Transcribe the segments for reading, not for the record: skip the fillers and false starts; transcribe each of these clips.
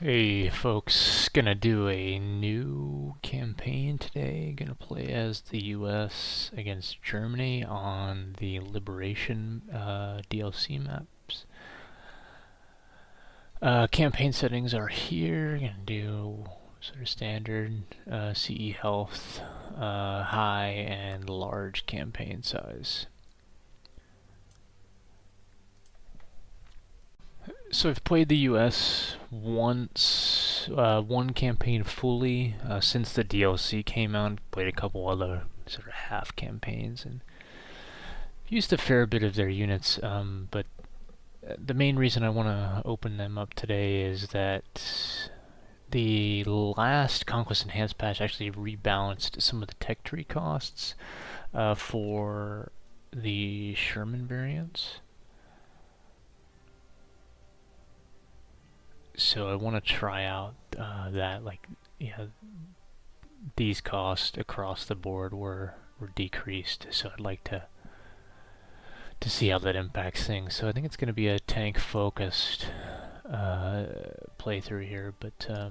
Hey folks, gonna do a new campaign today. Gonna play as the US against Germany on the Liberation DLC maps. Campaign settings are here. Gonna do sort of standard CE health, high and large campaign size. So I've played the US once, one campaign fully since the DLC came out. Played a couple other sort of half campaigns and used a fair bit of their units. But the main reason I want to open them up today is that the last Conquest Enhanced patch actually rebalanced some of the tech tree costs for the Sherman variants. So I want to try out that, like, these costs across the board were decreased. So I'd like to see how that impacts things. So I think it's going to be a tank focused playthrough here, but yeah,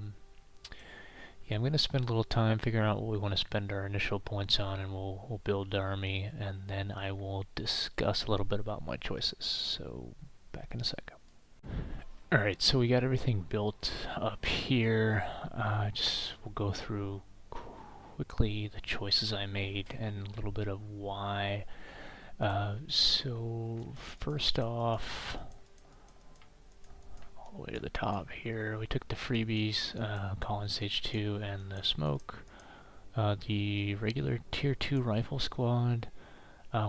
I'm going to spend a little time figuring out what we want to spend our initial points on, and we'll build the army, and then I will discuss a little bit about my choices. So back in a second. Alright, so we got everything built up here. We'll go through quickly the choices I made and a little bit of why. So first off, all the way to the top here, we took the freebies, Colin Stage 2 and the smoke. The regular Tier 2 rifle squad.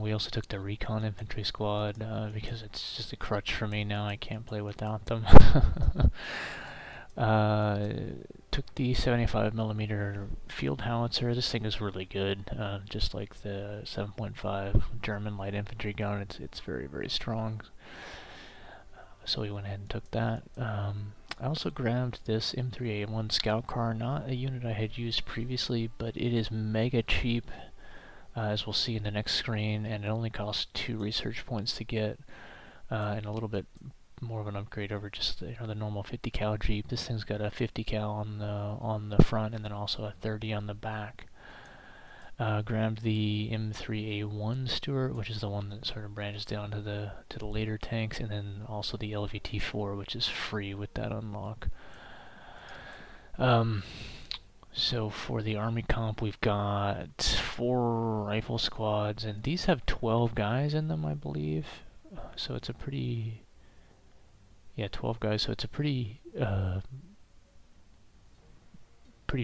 We also took the recon infantry squad because it's just a crutch for me now. I can't play without them. Took the 75mm field howitzer. This thing is really good, just like the 7.5 German light infantry gun. It's very, very strong. So we went ahead and took that. I also grabbed this M3A1 scout car, not a unit I had used previously, but it is mega cheap. As we'll see in the next screen, and it only costs 2 research points to get, and a little bit more of an upgrade over just the normal 50 cal Jeep. This thing's got a 50 cal on the front, and then also a 30 on the back. Grabbed the M3A1 Stuart, which is the one that sort of branches down to the later tanks, and then also the LVT4, which is free with that unlock. So for the army comp, we've got 4 rifle squads, and these have 12 guys in them, I believe. So it's a pretty, 12 guys. So it's a pretty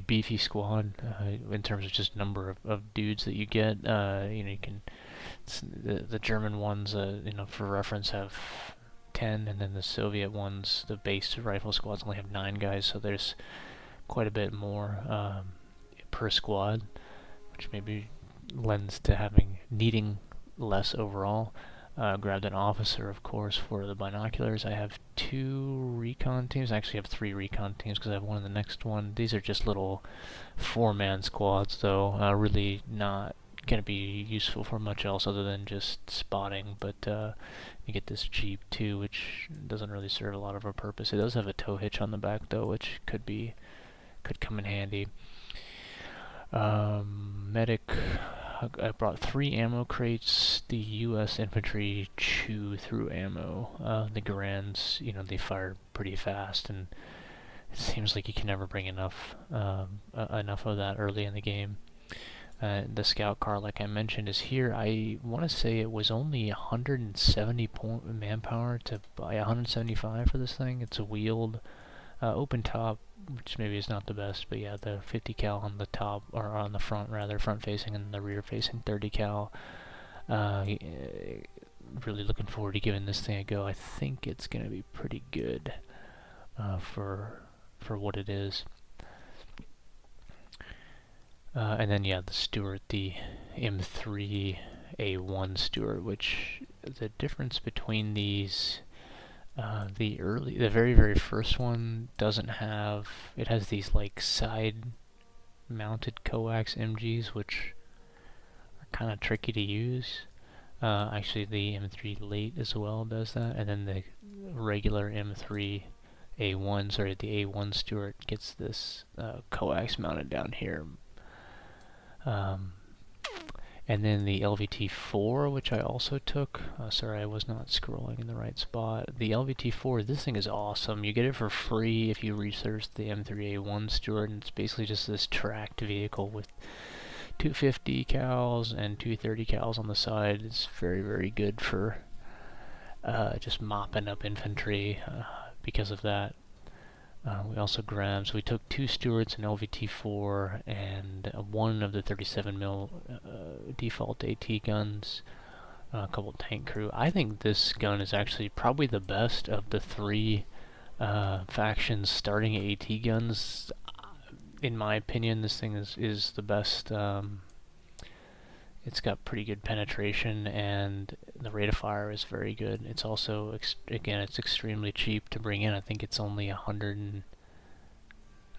beefy squad in terms of just number of dudes that you get. You can the German ones, for reference, have 10, and then the Soviet ones, the base rifle squads, only have 9 guys. So there's quite a bit more per squad, which maybe lends to needing less overall. Grabbed an officer, of course, for the binoculars. I have 2 recon teams. I actually have 3 recon teams because I have one in the next one. These are just little 4-man squads, though. Really not going to be useful for much else other than just spotting. But you get this Jeep too, which doesn't really serve a lot of a purpose. It does have a tow hitch on the back, though, which could come in handy. Medic, I brought 3 ammo crates. The US infantry chew through ammo. The Garands, they fire pretty fast, and it seems like you can never bring enough of that early in the game. The scout car, like I mentioned, is here. I want to say it was only 170 manpower to buy 175 for this thing. It's a wheeled, open top, which maybe is not the best, but yeah, the 50 cal on the top, or on the front rather, front facing, and the rear facing 30 cal. Really looking forward to giving this thing a go. I think it's going to be pretty good for what it is. And then the Stuart, the M3A1 Stuart, which the difference between these, the very, very first one doesn't have, it has these like side mounted coax MGs, which are kind of tricky to use. Actually the M3 late as well does that, and then the regular M3 A1, sorry, the A1 Stuart gets this coax mounted down here. And then the LVT4, which I also took. Sorry, I was not scrolling in the right spot. The LVT4, this thing is awesome. You get it for free if you research the M3A1 Stuart, and it's basically just this tracked vehicle with 250 cals and 230 cals on the side. It's very, very good for just mopping up infantry because of that. We also grabbed, so we took 2 Stuarts, an LVT4, and one of the 37mm default AT guns, a couple tank crew. I think this gun is actually probably the best of the 3 factions starting AT guns. In my opinion, this thing is the best. It's got pretty good penetration, and the rate of fire is very good. It's also, again, it's extremely cheap to bring in. I think it's only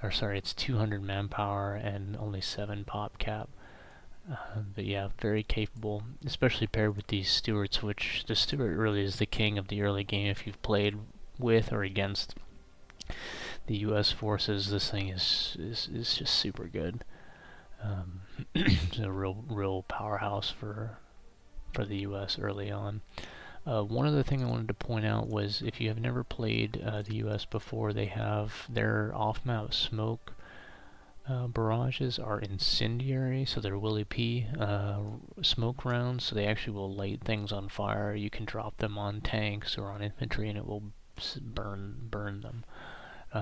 it's 200 manpower and only 7 pop cap. But yeah, very capable, especially paired with these Stuarts, which the Stuart really is the king of the early game. If you've played with or against the U.S. forces, this thing is just super good. It's a real powerhouse for the U.S. early on. One other thing I wanted to point out was, if you have never played the U.S. before, they have their off-map smoke barrages are incendiary, so they're Willy P smoke rounds, so they actually will light things on fire. You can drop them on tanks or on infantry and it will burn them.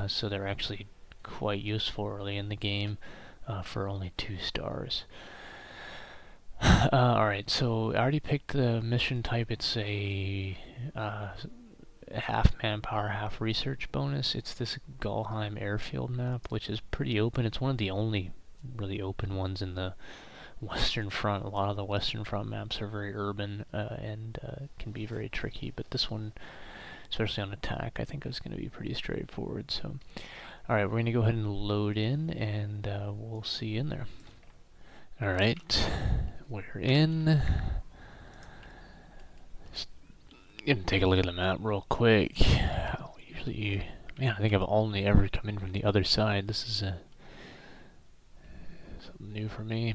So they're actually quite useful early in the game for only 2 stars. Alright, so I already picked the mission type. It's a half manpower, half research bonus. It's this Gulheim airfield map, which is pretty open. It's one of the only really open ones in the Western Front. A lot of the Western Front maps are very urban and can be very tricky, but this one, especially on attack, I think is going to be pretty straightforward. So, alright, we're going to go ahead and load in, and we'll see you in there. Alright, we're in. Gonna take a look at the map real quick. Usually, man, I think I've only ever come in from the other side. This is something new for me.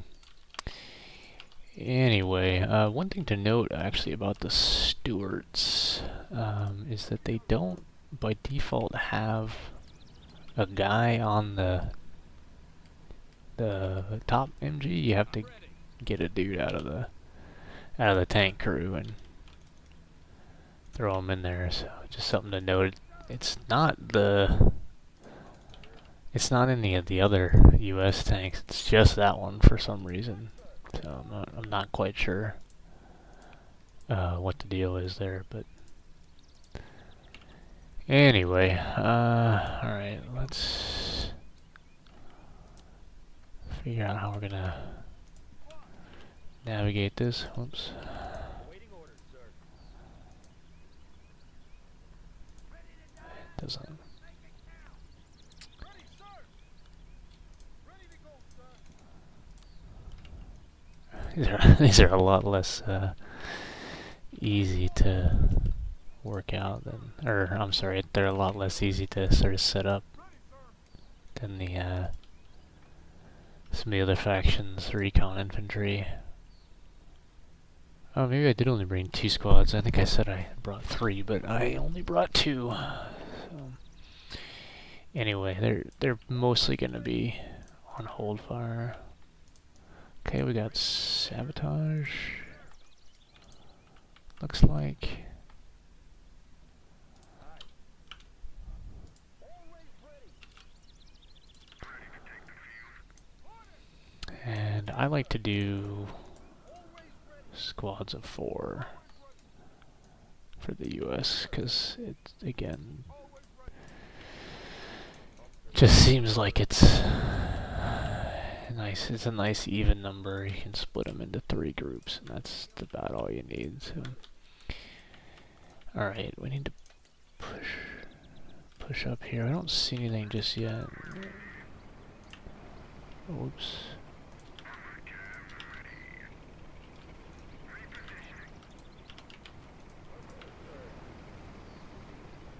Anyway, one thing to note actually about the Stuarts is that they don't, by default, have a guy on the top MG. You have to get a dude out of the tank crew and throw them in there. So just something to note. It's not any of the other U.S. tanks. It's just that one for some reason. So I'm not quite sure what the deal is there, but anyway, alright, let's figure out how we're gonna navigate this. Whoops. Doesn't. These are a lot less easy to work out than, or I'm sorry, they're a lot less easy to sort of set up than the some of the other factions, recon infantry. Oh, maybe I did only bring 2 squads. I think I said I brought 3, but I only brought 2. So anyway, they're mostly gonna be on hold fire. Okay, we got sabotage. Looks like. And I like to do squads of 4 for the US, because it, again, just seems like it's nice. It's a nice even number. You can split them into 3 groups, and that's about all you need. So, all right, we need to push up here. I don't see anything just yet. Oops.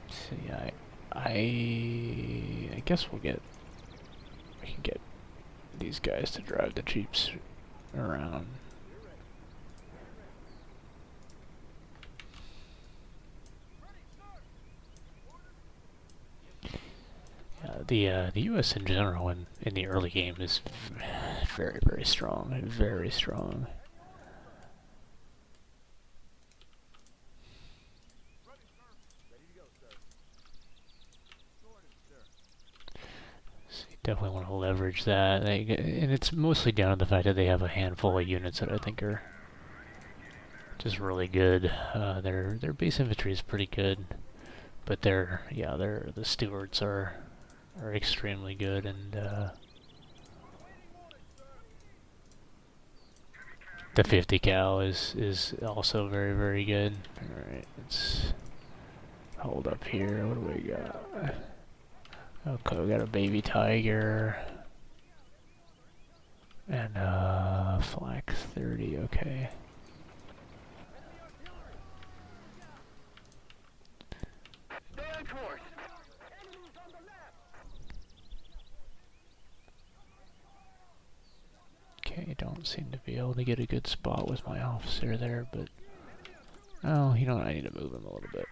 See, I guess we can get these guys to drive the jeeps around. The U.S. in general in the early game is very, very strong. Very strong. So you definitely want to leverage that. And it's mostly down to the fact that they have a handful of units that I think are just really good. Their base infantry is pretty good, but the stewards are extremely good, and the 50 cal is also very, very good. Alright, let's hold up here. What do we got? Okay, we got a baby tiger. And flak 30, okay. Okay, don't seem to be able to get a good spot with my officer there, but... Oh, you know what, I need to move him a little bit.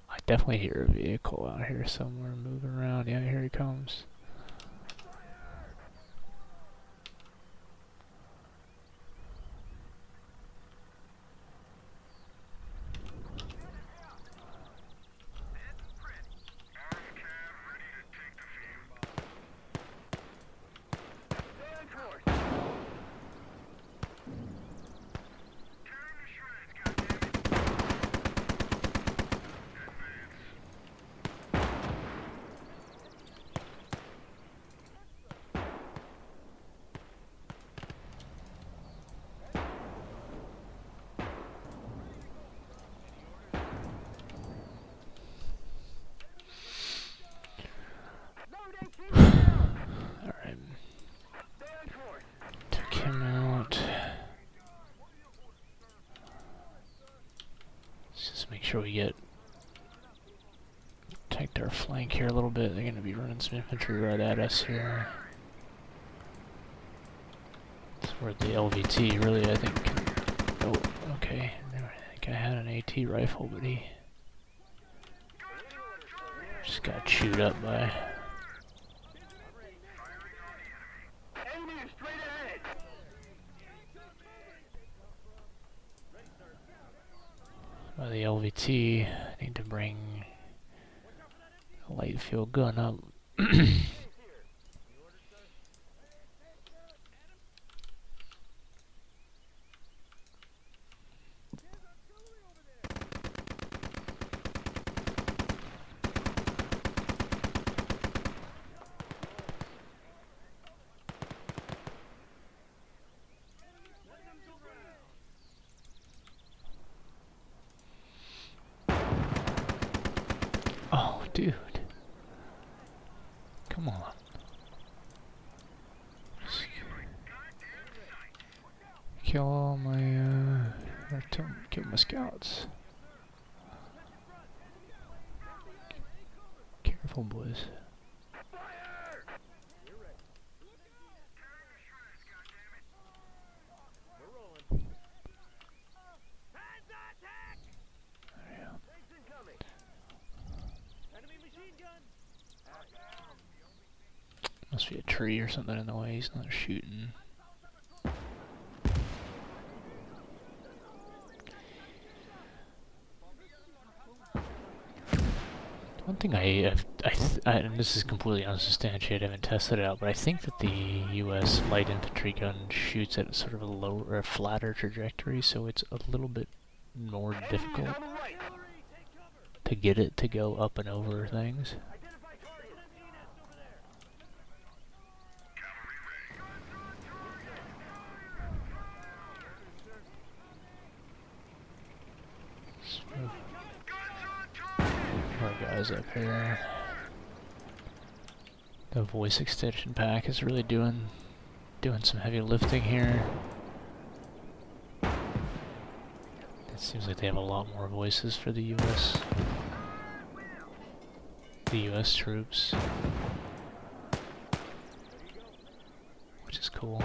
I definitely hear a vehicle out here somewhere moving around. Yeah, here he comes. Alright. Took him out. Let's just make sure we protect our flank here a little bit. They're gonna be running some infantry right at us here. That's where the LVT really, I think, can... Oh, okay. I think I had an AT rifle, but he just got chewed up by... by the LVT. I need to bring a light field gun up. Oh, dude. Come on. Kill all my, kill my scouts. Careful, boys. Must be a tree or something in the way, he's not shooting. One thing and this is completely unsubstantiated, I haven't tested it out, but I think that the U.S. light infantry gun shoots at sort of a lower, or a flatter trajectory, so it's a little bit more difficult to get it to go up and over things. guys up here. The voice extension pack is really doing some heavy lifting here. It seems like they have a lot more voices for the U.S. Troops, which is cool.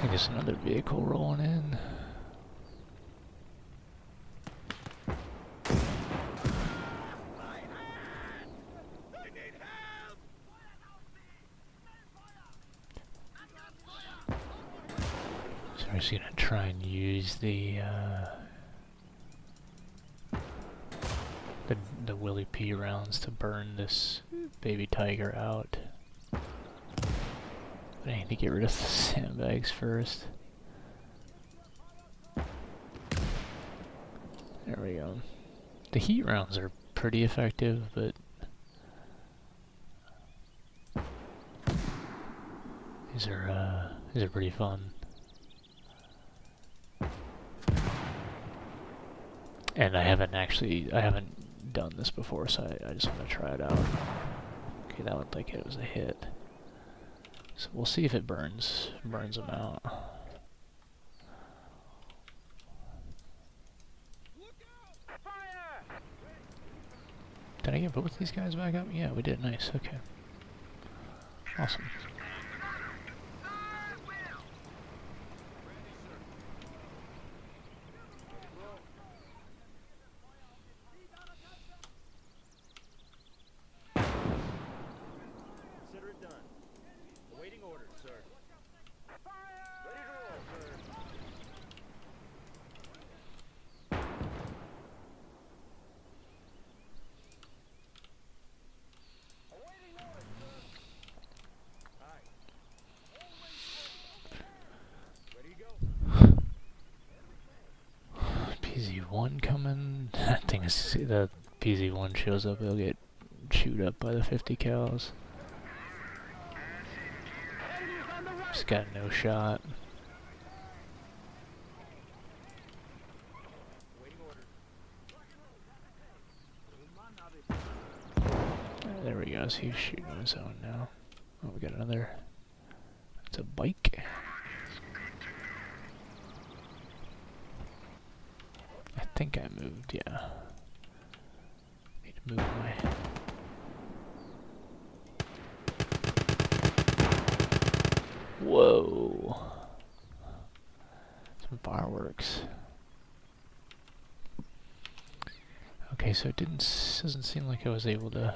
There's another vehicle rolling in. So we're just gonna try and use the Willie P rounds to burn this baby tiger out. But I need to get rid of the sandbags first. There we go. The heat rounds are pretty effective, but these are pretty fun. And I haven't done this before, so I just want to try it out. Okay, that looked like it was a hit. So we'll see if it burns them out. Did I get both these guys back up? Yeah, we did. Nice. Okay. Awesome. PZ1 coming. I think the PZ1 shows up, he'll get chewed up by the 50 cals. Just got no shot. There we go, so he's shooting on his own now. Oh, we got another. It's a bike. I think I moved, yeah. Need to move my... Whoa! Some fireworks. Okay, so it doesn't seem like I was able to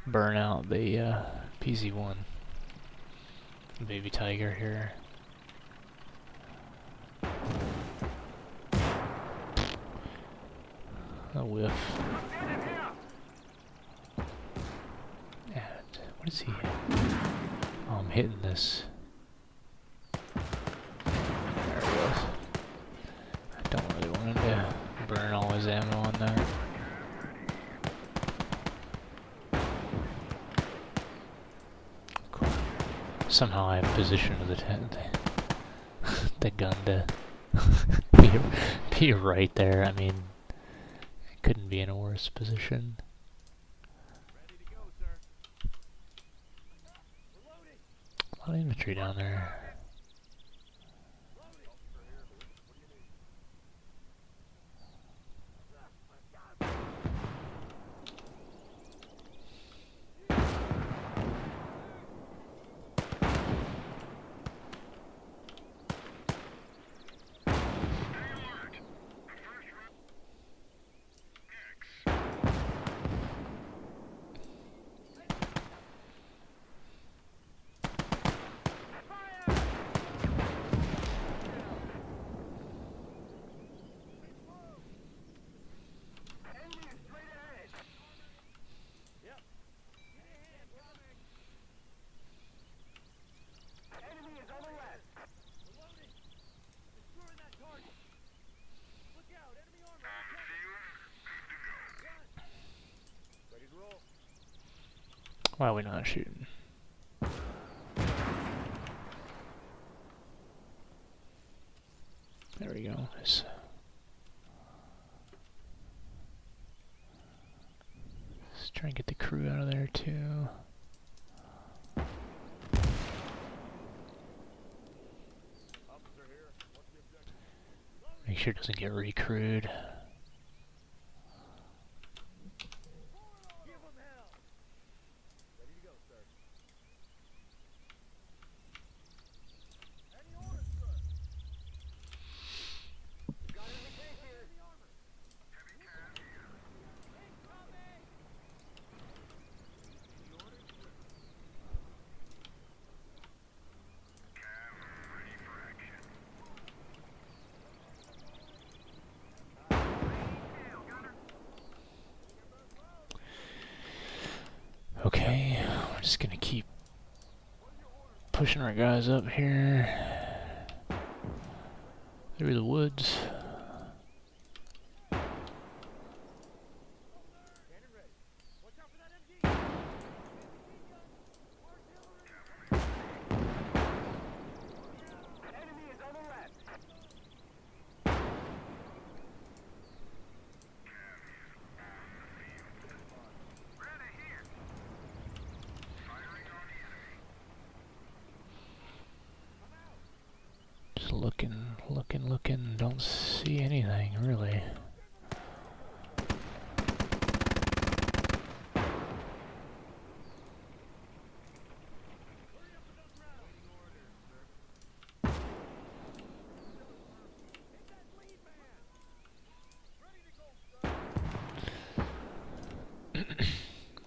burn out the PZ1 baby tiger here. A whiff. And what is he? Oh, I'm hitting this. There it goes. I don't really want him to burn all his ammo on there. Cool. Somehow I have position of the gun to be right there. I mean, it couldn't be in a worse position. Ready to go, sir. A lot of infantry down there. Why are we not shooting? There we go. Let's try and get the crew out of there too. Make sure it doesn't get recrewed. Okay, we're just gonna keep pushing our guys up here through the woods. Just looking, don't see anything really.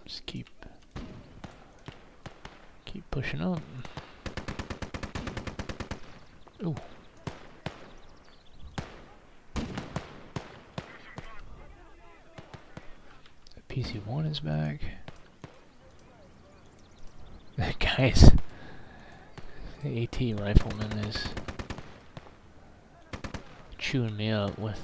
Just keep pushing up. Ooh. PC-1 is back. That guy's the AT rifleman is chewing me up with.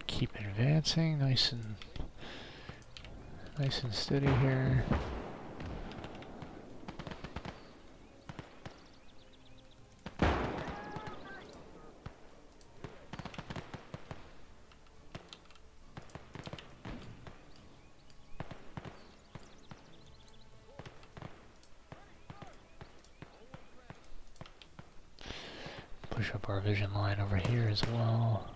Keep advancing, nice and steady here. Push up our vision line over here as well.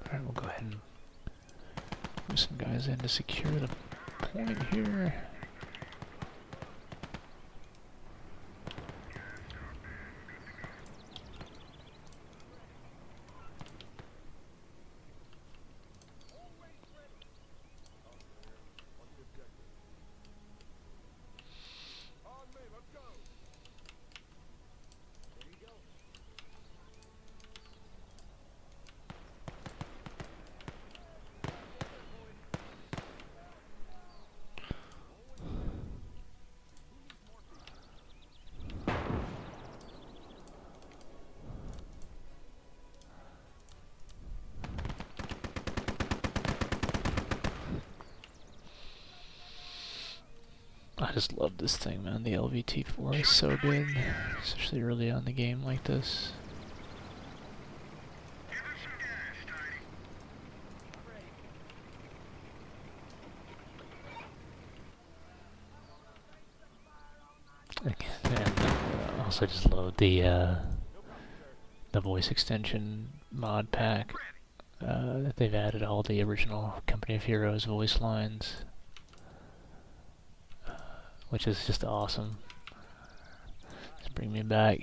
Alright, we'll go ahead and move some guys in to secure the point here. I just love this thing, man. The LVT4 is so good, especially early on in the game like this. And I also just love the voice extension mod pack. They've added all the original Company of Heroes voice lines, which is just awesome. Just bring me back.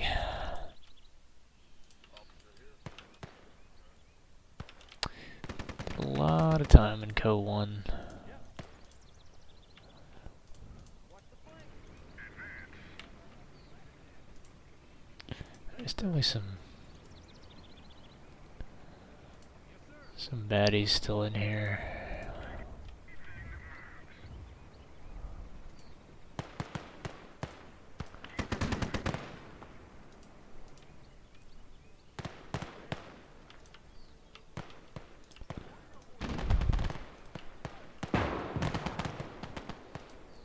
A lot of time in Co 1. There's definitely some baddies still in here.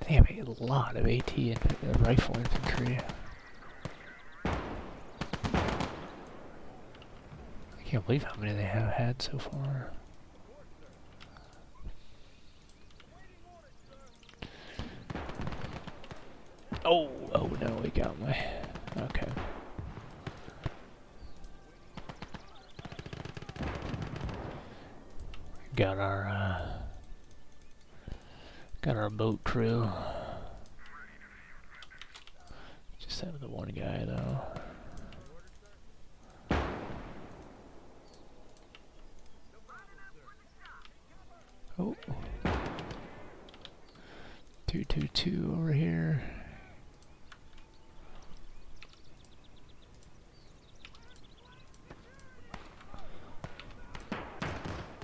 They have a lot of AT and rifle infantry. I can't believe how many they have had so far. Oh no, he got me. Okay. Got our boat crew. Just have the one guy though. Oh. 222 over here.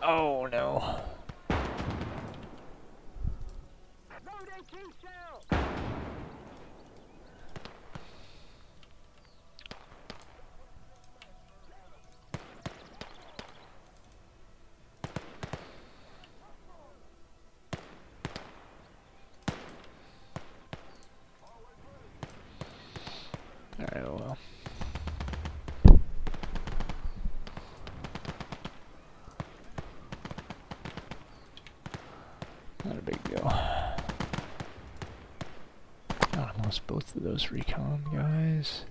Oh no. Alright, well. Not a big deal. I lost both of those recon guys.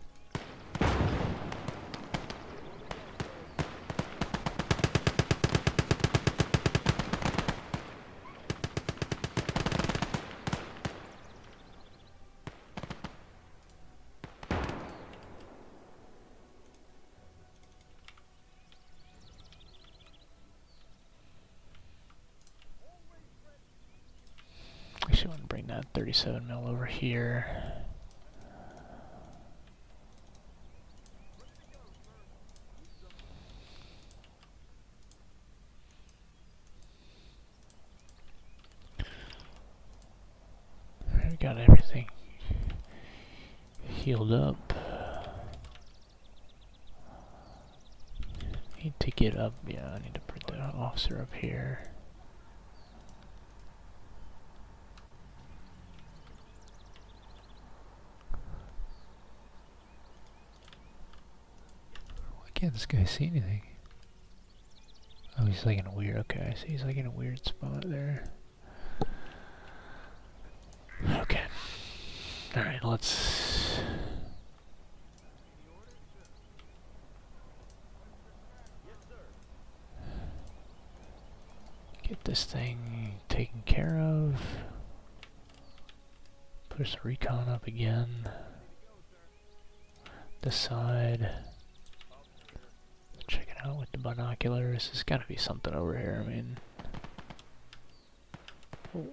Actually, want to bring that 37 mil over here. We got everything healed up. Need to get up. Yeah, I need to put the officer up here. Why can't this guy see anything? Oh, he's like in a weird. Okay, I see. He's like in a weird spot there. Okay. All right, let's. Get this thing taken care of. Push the recon up again. This side. Check it out with the binoculars. There's gotta be something over here, I mean. Oh.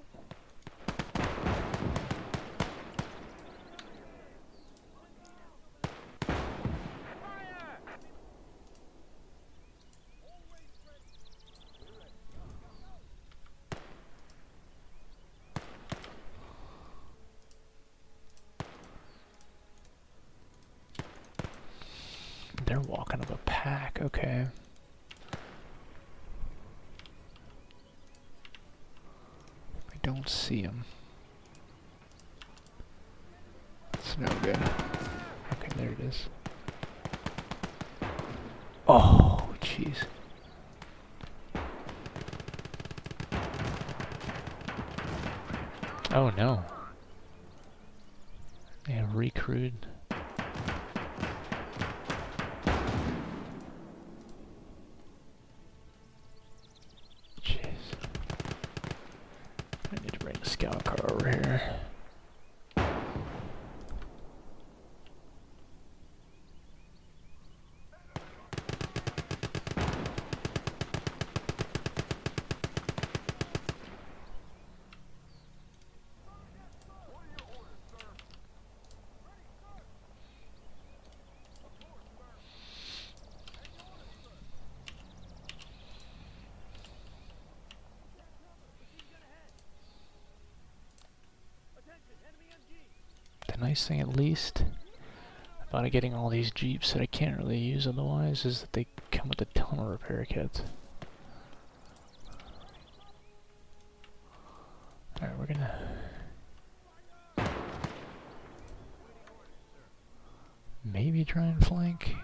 They're walking up a pack, okay. I don't see them. No good. Okay, there it is. Oh, jeez. Oh no. Yeah, recruit. Jeez. I need to bring the scout car over here. The nice thing, at least, about getting all these Jeeps that I can't really use otherwise is that they come with a ton of repair kits. Alright, we're gonna... maybe try and flank.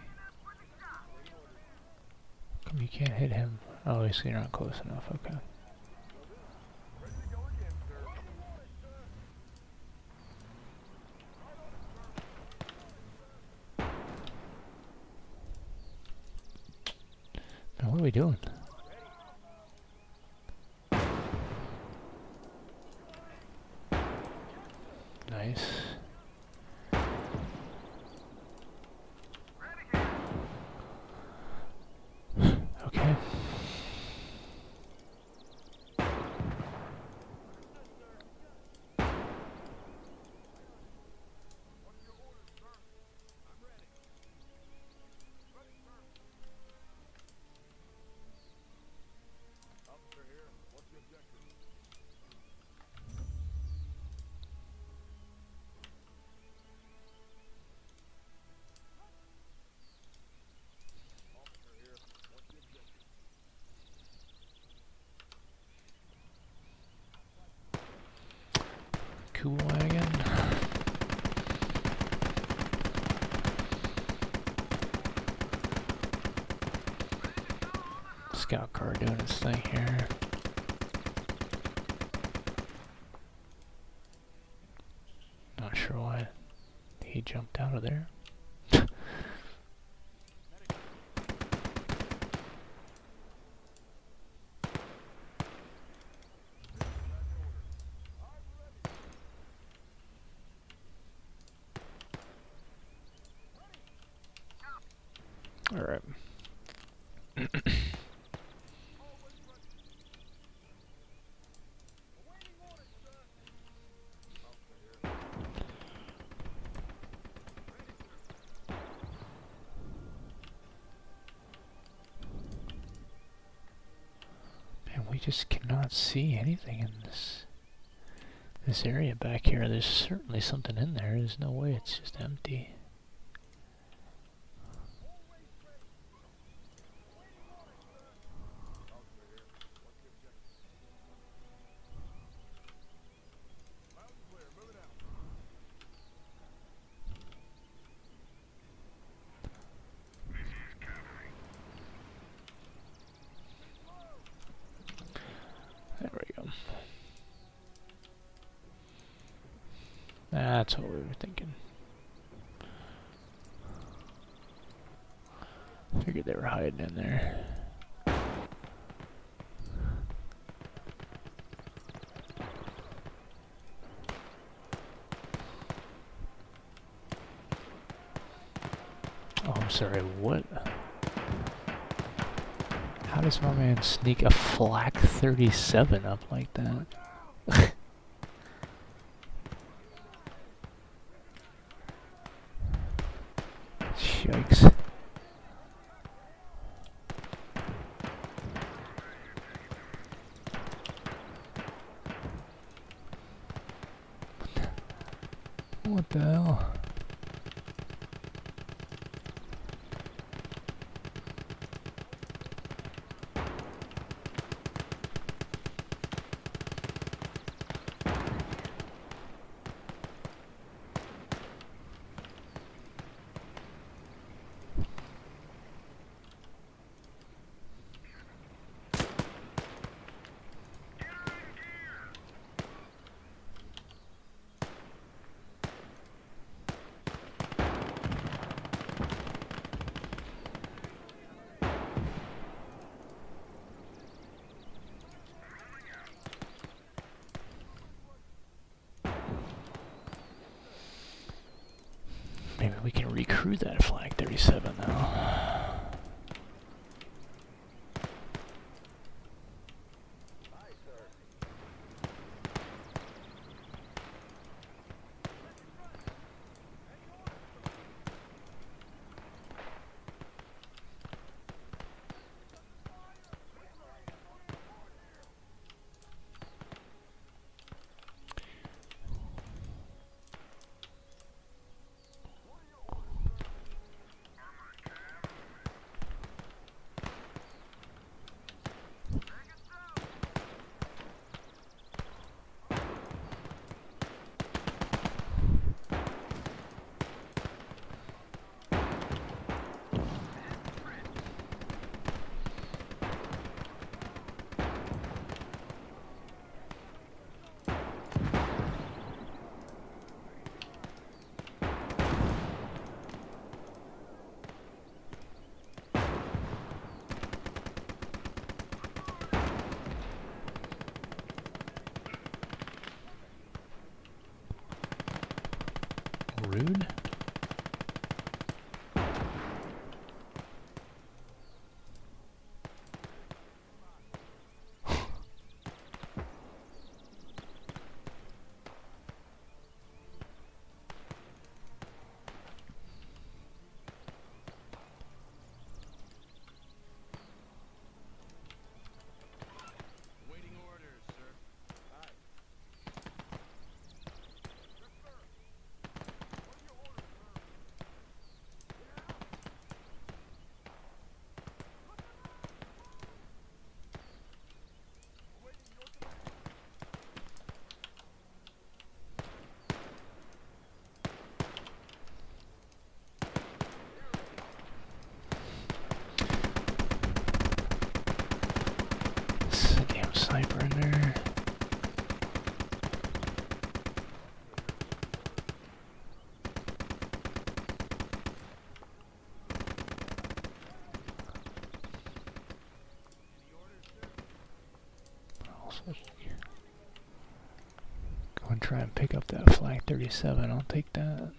Come, you can't hit him. Oh, so you're not close enough, okay. Now, what are we doing? Nice. Okay. Cool wagon. Scout car doing its thing here. Not sure why he jumped out of there. Alright. Man, we just cannot see anything in this area back here. There's certainly something in there. There's no way it's just empty. There we go. That's what we were thinking. Figured they were hiding in there. Oh, I'm sorry, what? How does my man sneak a flak 37 up like that? Yikes. What the hell? recruit that Flag 37 now. Rude. Waiting orders, sir. Aye. There's a damn sniper in there. Also, go and try and pick up that Flag 37. I'll take that.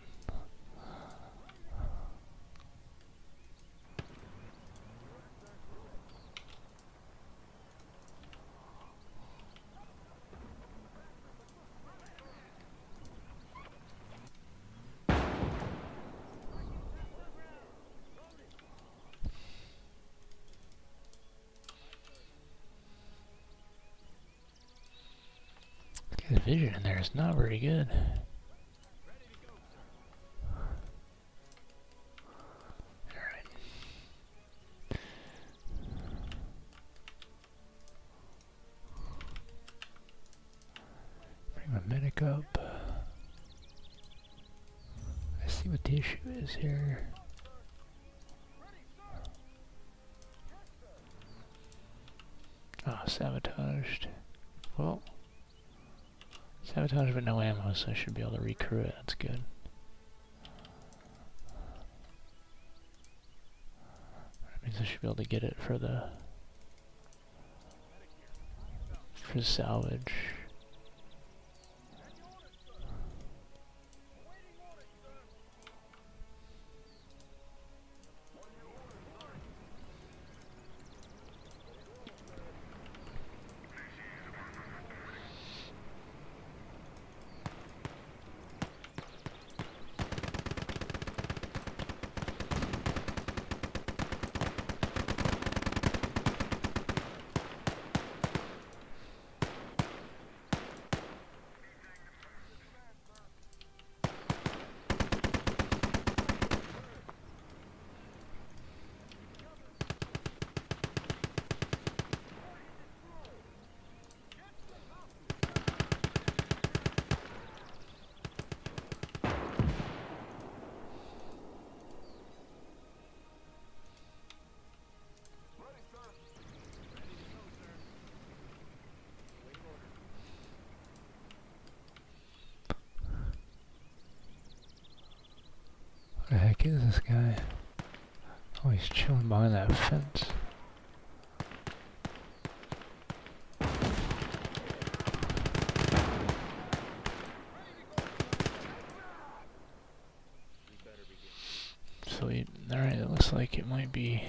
The vision in there is not very good. Alright. Bring my medic up. I see what the issue is here. Ah, sabotaged. Well, sabotage but no ammo, so I should be able to recrew it. That's good. That means I should be able to get it for the salvage. What the heck is this guy? Oh, he's chilling behind that fence. like it might be.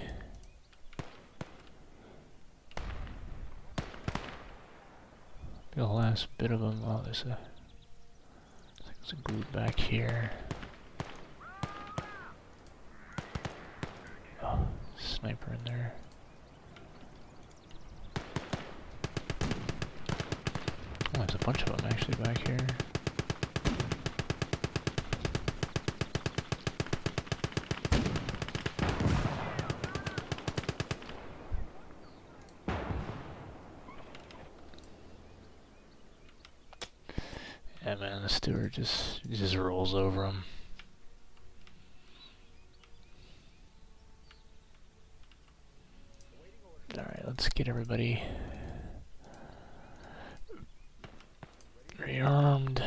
The last bit of them. Oh, there's a group back here. Oh, sniper in there. Oh, there's a bunch of them actually back here. Yeah, man, the steward just rolls over him. Alright, let's get everybody rearmed.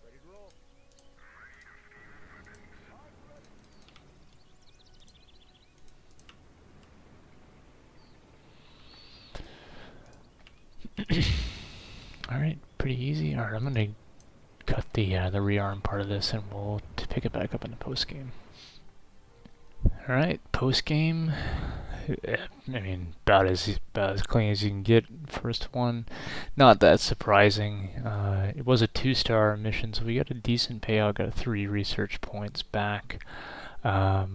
Ready to roll. Alright, pretty easy. Alright, I'm gonna cut the rearm part of this and we'll pick it back up in the post game. Alright, post game. I mean, about as clean as you can get. First one, not that surprising. It was a 2-star mission, so we got a decent payout. Got 3 research points back. But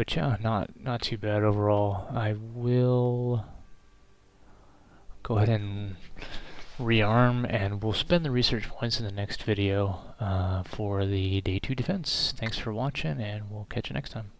yeah, not too bad overall. I will go ahead and rearm, and we'll spend the research points in the next video for the day 2 defense. Thanks for watching, and we'll catch you next time.